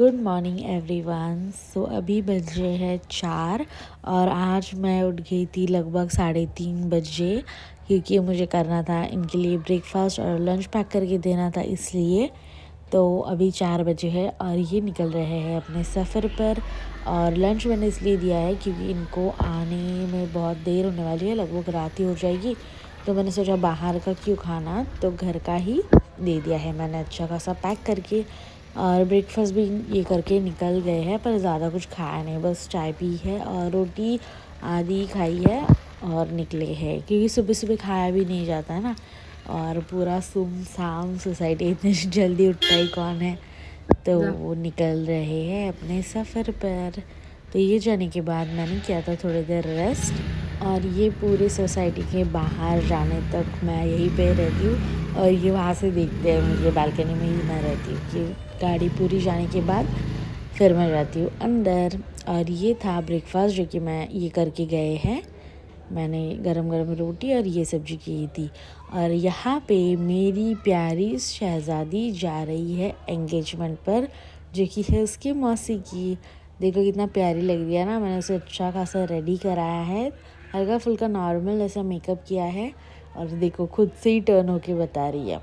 Good morning everyone. सो अभी बज रहे हैं 4 और आज मैं उठ गई थी लगभग 3:30 बजे, क्योंकि मुझे करना था इनके लिए ब्रेकफास्ट और लंच पैक करके देना था, इसलिए। तो अभी 4 बजे है और ये निकल रहे हैं अपने सफ़र पर। और लंच मैंने इसलिए दिया है क्योंकि इनको आने में बहुत देर होने वाली है, लगभग रात ही हो जाएगी। तो मैंने सोचा बाहर का क्यों खाना, तो घर का ही दे दिया है मैंने अच्छा खासा पैक करके। और ब्रेकफास्ट भी ये करके निकल गए हैं, पर ज़्यादा कुछ खाया नहीं, बस चाय पी है और रोटी आधी खाई है और निकले हैं, क्योंकि सुबह सुबह खाया भी नहीं जाता है ना। और पूरा सुमसाम सोसाइटी, इतनी जल्दी उठता ही कौन है। तो वो निकल रहे हैं अपने सफ़र पर। तो ये जाने के बाद मैंने किया था थोड़ी देर रेस्ट, और ये पूरी सोसाइटी के बाहर जाने तक मैं यहीं पे रहती हूँ। और ये वहाँ से देखते हैं मुझे, बालकनी में ही मैं रहती हूँ कि गाड़ी पूरी जाने के बाद फिर मैं जाती हूँ अंदर। और ये था ब्रेकफास्ट जो कि मैं ये करके गए हैं। मैंने गरम गरम रोटी और ये सब्ज़ी की थी। और यहाँ पे मेरी प्यारी शहज़ादी जा रही है एंगेजमेंट पर, जो कि है उसकी मौसी की। देखो कितना प्यारी लग रही है ना। मैंने उसे अच्छा खासा रेडी कराया है, हल्का फुल्का नॉर्मल ऐसा मेकअप किया है, और देखो खुद से ही टर्न होके बता रही है।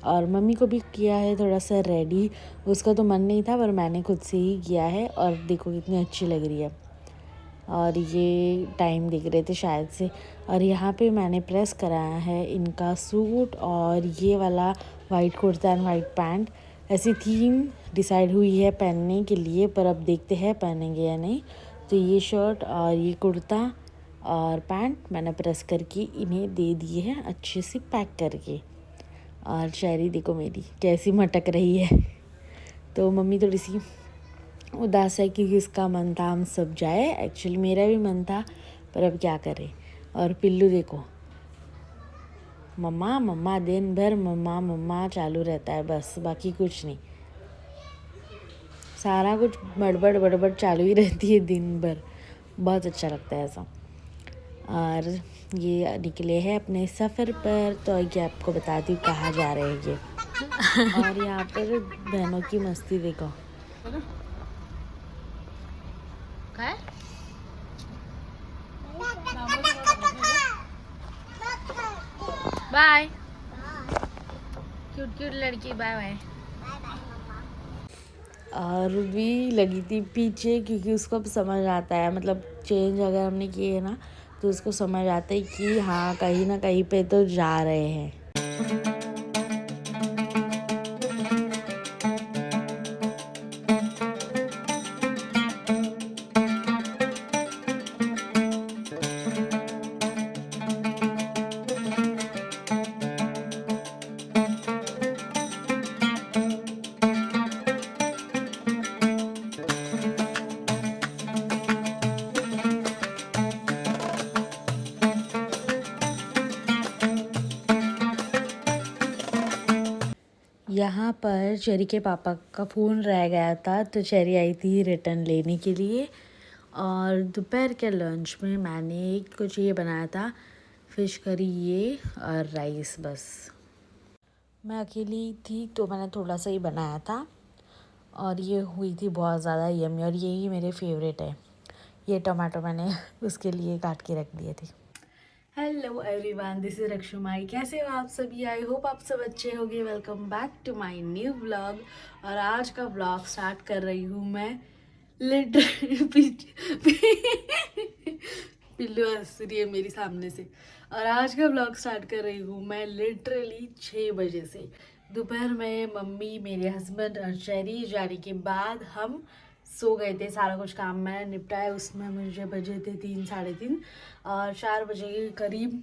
और मम्मी को भी किया है थोड़ा सा रेडी, उसका तो मन नहीं था पर मैंने खुद से ही किया है, और देखो कितनी अच्छी लग रही है। और ये टाइम देख रहे थे शायद से। और यहाँ पे मैंने प्रेस कराया है इनका सूट, और ये वाला white kurta and white pant. ऐसी थीम डिसाइड हुई है पहनने के लिए, पर अब देखते हैं पहनेंगे या नहीं। तो ये शर्ट और ये कुर्ता और पैंट मैंने प्रेस करके इन्हें दे दिए हैं अच्छे से पैक करके। और शहरी देखो मेरी कैसी मटक रही है। तो मम्मी थोड़ी सी उदास है क्योंकि उसका मन था हम सब जाए, एक्चुअली मेरा भी मन था, पर अब क्या करें। और पिल्लू देखो, मम्मा मम्मा दिन भर मम्मा मम्मा चालू रहता है, बस बाकी कुछ नहीं। सारा कुछ बड़बड़ बड़बड़ चालू ही रहती है दिन भर, बहुत अच्छा लगता है ऐसा। और ये निकले हैं अपने सफ़र पर, तो ये आपको बताती हूँ कहाँ जा रहे हैं ये। और यहाँ पर बहनों की मस्ती देखो। बाय क्यूट क्यूट लड़की, बाय बाय। और भी लगी थी पीछे, क्योंकि उसको अब समझ आता है, मतलब चेंज अगर हमने किए है ना, तो उसको समझ आता है कि हाँ कहीं ना कहीं पे तो जा रहे हैं। यहाँ पर चेरी के पापा का फ़ोन रह गया था, तो चेरी आई थी रिटर्न लेने के लिए। और दोपहर के लंच में मैंने कुछ ये बनाया था, फ़िश करी ये और राइस। बस मैं अकेली थी तो मैंने थोड़ा सा ही बनाया था, और ये हुई थी बहुत ज़्यादा यम्मी, और यही मेरे फेवरेट है। ये टमाटो मैंने उसके लिए काट के रख दिए थे। Hello everyone, this is Rakshumai. कैसे हो आप सभी? आई होप आप सब अच्छे होंगे। Welcome back to my new vlog. और आज का व्लॉग स्टार्ट कर रही हूँ मैं लिटरली पिल्लू हंस रही है मेरी सामने से। और आज का व्लॉग स्टार्ट कर रही हूँ मैं लिटरली 6 बजे से। दोपहर में मम्मी, मेरे हस्बैंड और चेरी जाने के बाद हम सो गए थे। सारा कुछ काम मैंने निपटाया, उसमें मुझे बजे थे 3 साढ़े 3, और 4 बजे के करीब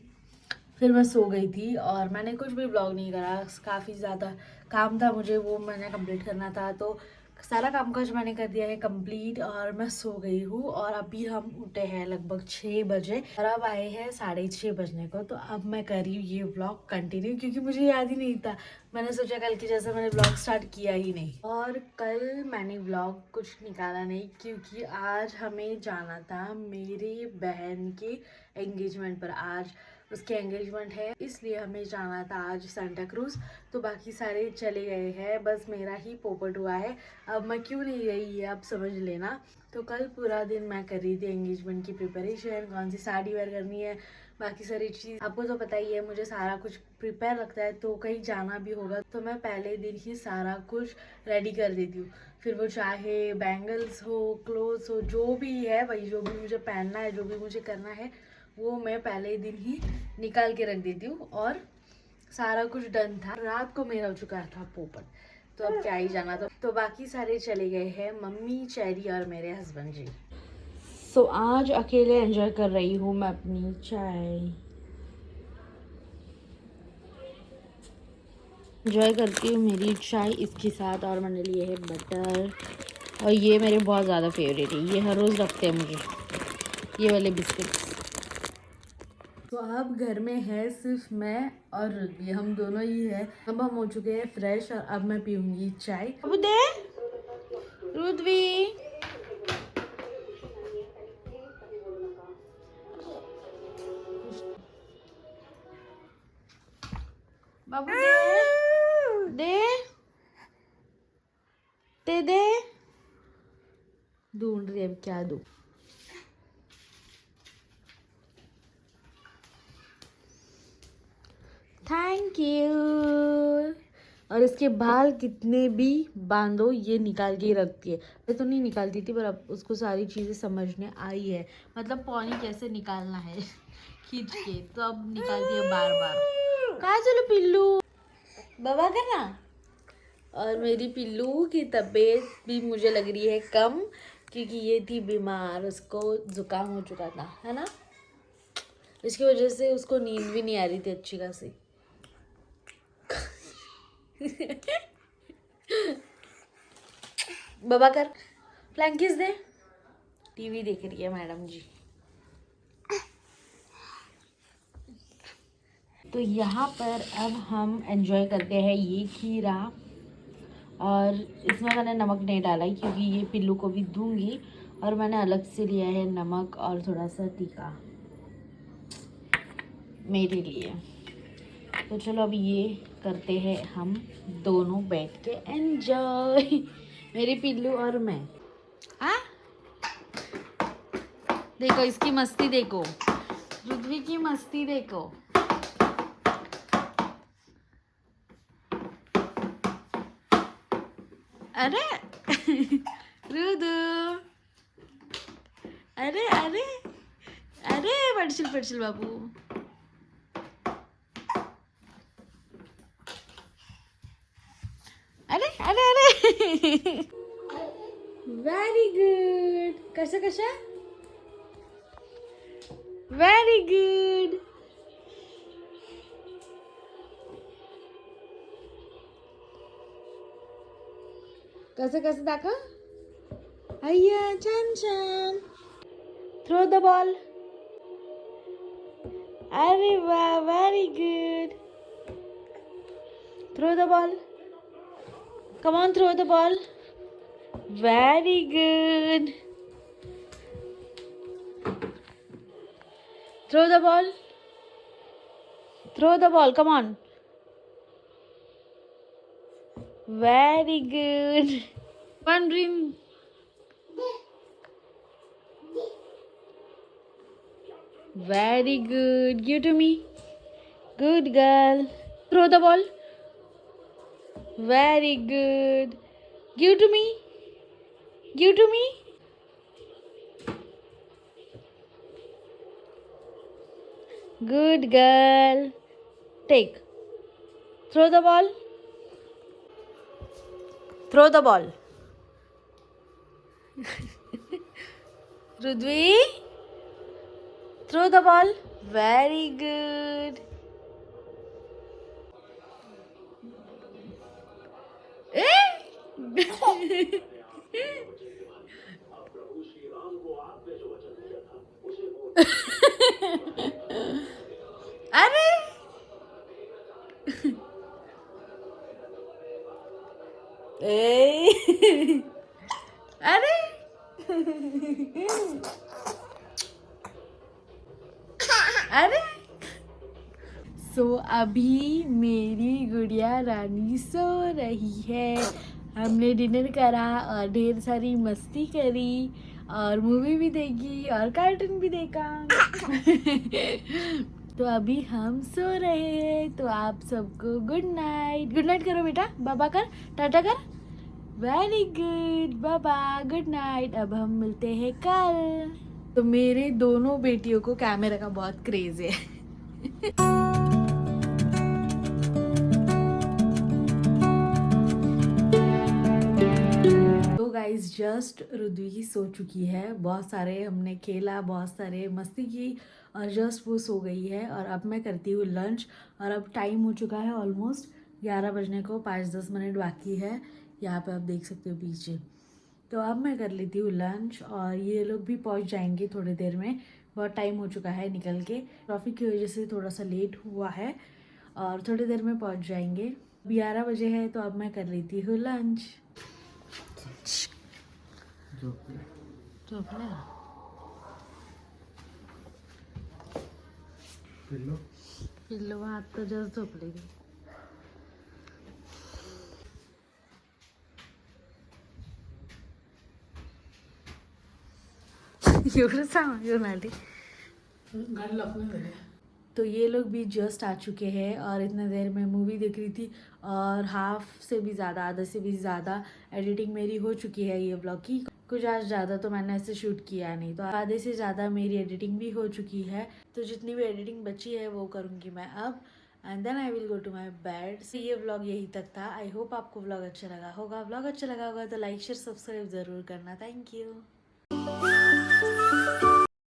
फिर मैं सो गई थी। और मैंने कुछ भी व्लॉग नहीं करा, काफ़ी ज़्यादा काम था मुझे, वो मैंने कंप्लीट करना था, तो सारा काम काज मैंने कर दिया है कंप्लीट, और मैं सो गई हूँ। और अभी हम उठे हैं लगभग 6 बजे, और अब आए हैं 6:30 बजने को। तो अब मैं कर रही हूँ ये व्लॉग कंटिन्यू, क्योंकि मुझे याद ही नहीं था। मैंने सोचा कल की जैसे मैंने व्लॉग स्टार्ट किया ही नहीं, और कल मैंने व्लॉग कुछ निकाला नहीं, क्योंकि आज हमें जाना था मेरी बहन के एंगेजमेंट पर। आज उसके एंगेजमेंट है, इसलिए हमें जाना था आज सांता क्रूज। तो बाकी सारे चले गए हैं, बस मेरा ही पोपट हुआ है। अब मैं क्यों नहीं गई ये आप समझ लेना। तो कल पूरा दिन मैं कर रही थी एंगेजमेंट की प्रिपरेशन, कौन सी साड़ी वेयर करनी है, बाकी सारी चीज़। आपको तो पता ही है मुझे सारा कुछ प्रिपेयर लगता है, तो कहीं जाना भी होगा तो मैं पहले दिन ही सारा कुछ रेडी कर देती हूँ। फिर वो चाहे बैंगल्स हो, क्लोथ्स हो, जो भी है वही, जो भी मुझे पहनना है, जो भी मुझे करना है, वो मैं पहले दिन ही निकाल के रख देती हूँ। और सारा कुछ डन था, रात को मेरा हो चुका था पोपट, तो अब क्या ही जाना। तो बाकी सारे चले गए हैं, मम्मी, चेरी और मेरे हस्बैंड जी। सो आज अकेले एंजॉय कर रही हूँ मैं अपनी चाय, एंजॉय करती हूँ मेरी चाय इसके साथ। और मैंने लिए है बटर, और ये मेरे बहुत ज़्यादा फेवरेट है, ये हर रोज़ रखते हैं मुझे ये वाले बिस्किट्स। तो अब घर में है सिर्फ मैं और रुद्वी, हम दोनों ही है। अब हम हो चुके हैं फ्रेश और अब मैं पीऊंगी चाय। अब दे रुद्वी, बाबू दे दे दे दे, ढूंढ रही है अब क्या दूं। Thank you. और इसके बाल कितने भी बांधो ये निकाल के ही रखती है। मैं तो नहीं निकालती थी, पर अब उसको सारी चीज़ें समझने आई है, मतलब पौनी कैसे निकालना है खींच के, तो अब निकालती है बार बार। कहाँ चलो पिल्लू, बाबा करना। और मेरी पिल्लू की तबीयत भी मुझे लग रही है कम, क्योंकि ये थी बीमार, उसको जुकाम हो चुका था, है ना। इसकी वजह से उसको नींद भी नहीं आ रही थी अच्छी खासी। बाबा कर, फ्लैंकिस दे। टीवी देख रही है मैडम जी। तो यहाँ पर अब हम एंजॉय करते हैं ये खीरा, और इसमें मैंने नमक नहीं डाला है क्योंकि ये पिल्लू को भी दूंगी, और मैंने अलग से लिया है नमक और थोड़ा सा तीखा मेरे लिए। तो चलो अब ये करते हैं हम दोनों बैठ के एंजॉय, मेरी पिल्लू और मैं। हाँ देखो इसकी मस्ती, देखो रुद्वी की मस्ती देखो। अरे रुदू, अरे अरे अरे पडशील पडशील बाबू। अरे अरे अरे व्हेरी गुड, कशा कशा, व्हेरी गुड। कसं कसं दाखव, अय्या छान छान। थ्रो द बॉल, अरे वाह very good. Throw the ball, come on throw the ball, very good. Throw the ball, throw the ball, come on, very good. One dream, very good, give to me, good girl. Throw the ball, very good, give to me, give to me, good girl. Take, throw the ball, throw the ball. Rudvi, throw the ball, very good. अरे अरे अरे सो अभी मेरी गुड़िया रानी सो रही है। हमने dinner करा और ढेर सारी मस्ती करी और मूवी भी देखी और कार्टून भी देखा। तो अभी हम सो रहे हैं। तो आप सबको गुड नाइट। गुड नाइट करो बेटा, बाबा कर, टाटा कर। वेरी गुड बाबा, गुड नाइट। अब हम मिलते हैं कल। तो मेरे दोनों बेटियों को कैमरा का बहुत क्रेज है। तो गाइज जस्ट रुद्वी सो चुकी है। बहुत सारे हमने खेला, बहुत सारे मस्ती की और जस्ट वो सो गई है। और अब मैं करती हूँ लंच। और अब टाइम हो चुका है ऑलमोस्ट 11 बजने को, 5-10 मिनट बाकी है। यहाँ पे आप देख सकते हो पीछे। तो अब मैं कर लेती हूँ लंच और ये लोग भी पहुँच जाएंगे थोड़ी देर में। बहुत टाइम हो चुका है निकल के, ट्रैफिक की वजह से थोड़ा सा लेट हुआ है और थोड़ी देर में पहुँच जाएंगे। 11 बजे है तो अब मैं कर लेती हूँ लंच। पिल्लो हात तर जस्ट झोपलेली. एवढं सामान घेऊन आली. गाड़ी लॉक नहीं तो ये लोग भी जस्ट आ चुके हैं और इतने देर में मूवी देख रही थी और हाफ से भी ज़्यादा, आधे से भी ज़्यादा एडिटिंग मेरी हो चुकी है ये ब्लॉग की। कुछ आज ज़्यादा तो मैंने ऐसे शूट किया नहीं, तो आधे से ज़्यादा मेरी एडिटिंग भी हो चुकी है। तो जितनी भी एडिटिंग बची है वो करूँगी मैं अब, and then I will go to my bed. So ये व्लॉग यही तक था। आई होप आपको व्लॉग अच्छा लगा होगा। व्लॉग अच्छा लगा होगा तो लाइक शेयर सब्सक्राइब ज़रूर करना। Thank you.